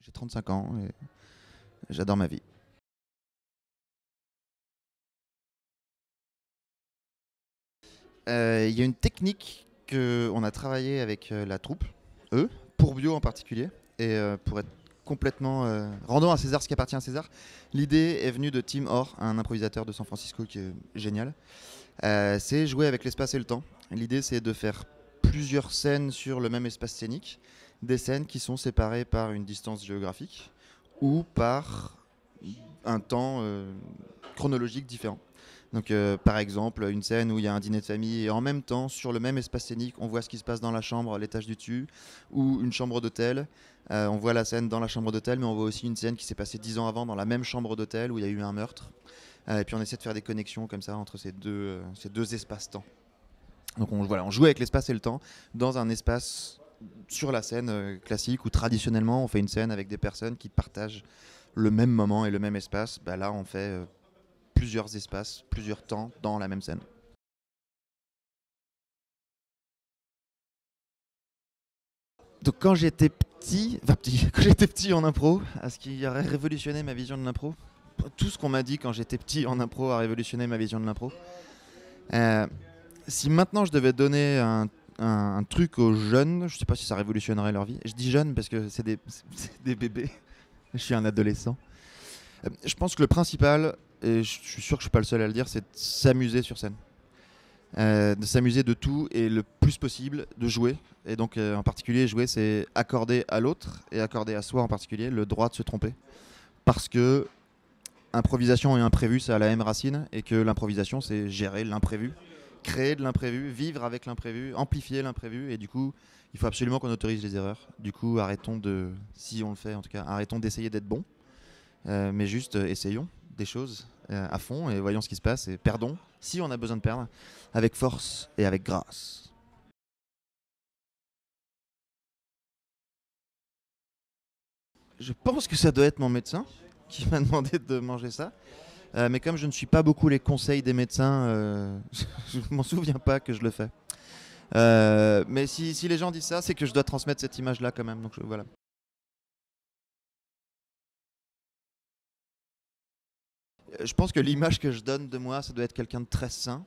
J'ai 35 ans et j'adore ma vie. Il y a une technique qu'on a travaillé avec la troupe, eux, pour bio en particulier, et pour être complètement rendons à César ce qui appartient à César. L'idée est venue de Tim Orr, un improvisateur de San Francisco qui est génial. C'est jouer avec l'espace et le temps. L'idée, c'est de faire plusieurs scènes sur le même espace scénique, des scènes qui sont séparées par une distance géographique ou par un temps chronologique différent. Donc, par exemple, une scène où il y a un dîner de famille et en même temps, sur le même espace scénique, on voit ce qui se passe dans la chambre, à l'étage du dessus, ou une chambre d'hôtel. On voit la scène dans la chambre d'hôtel, mais on voit aussi une scène qui s'est passée 10 ans avant dans la même chambre d'hôtel où il y a eu un meurtre. Et puis on essaie de faire des connexions comme ça entre ces deux espaces-temps. Donc voilà, on joue avec l'espace et le temps dans un espace sur la scène classique où traditionnellement on fait une scène avec des personnes qui partagent le même moment et le même espace. Bah là, on fait plusieurs espaces, plusieurs temps dans la même scène. Donc quand j'étais petit, quand j'étais petit en impro, ce qui aurait révolutionné ma vision de l'impro, tout ce qu'on m'a dit quand j'étais petit en impro a révolutionné ma vision de l'impro. Euh, Si maintenant je devais donner un truc aux jeunes, je sais pas si ça révolutionnerait leur vie. Je dis jeunes parce que c'est des bébés. Je suis un adolescent. Je pense que le principal, et je suis sûr que je suis pas le seul à le dire, c'est de s'amuser sur scène. De s'amuser de tout et le plus possible de jouer. Et donc en particulier, jouer, c'est accorder à l'autre et accorder à soi en particulier le droit de se tromper. Parce que improvisation et imprévu, ça a la même racine et que l'improvisation, c'est gérer l'imprévu, créer de l'imprévu, vivre avec l'imprévu, amplifier l'imprévu. Et du coup, il faut absolument qu'on autorise les erreurs. Du coup, arrêtons de, si on le fait en tout cas, arrêtons d'essayer d'être bon, mais juste essayons des choses à fond et voyons ce qui se passe et perdons, si on a besoin de perdre, avec force et avec grâce. Je pense que ça doit être mon médecin qui m'a demandé de manger ça. Mais comme je ne suis pas beaucoup les conseils des médecins, je m'en souviens pas que je le fais. Mais si les gens disent ça, c'est que je dois transmettre cette image-là quand même. Donc voilà. Je pense que l'image que je donne de moi, ça doit être quelqu'un de très sain,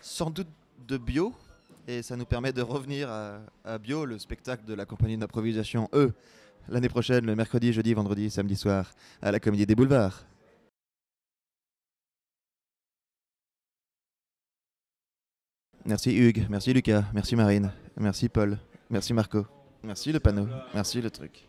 sans doute de bio, et ça nous permet de revenir à Bio, le spectacle de la compagnie d'improvisation l'année prochaine, le mercredi, jeudi, vendredi, samedi soir, à la Comédie des Boulevards. Merci Hugues, merci Lucas, merci Marine, merci Paul, merci Marco, merci le panneau, merci le truc.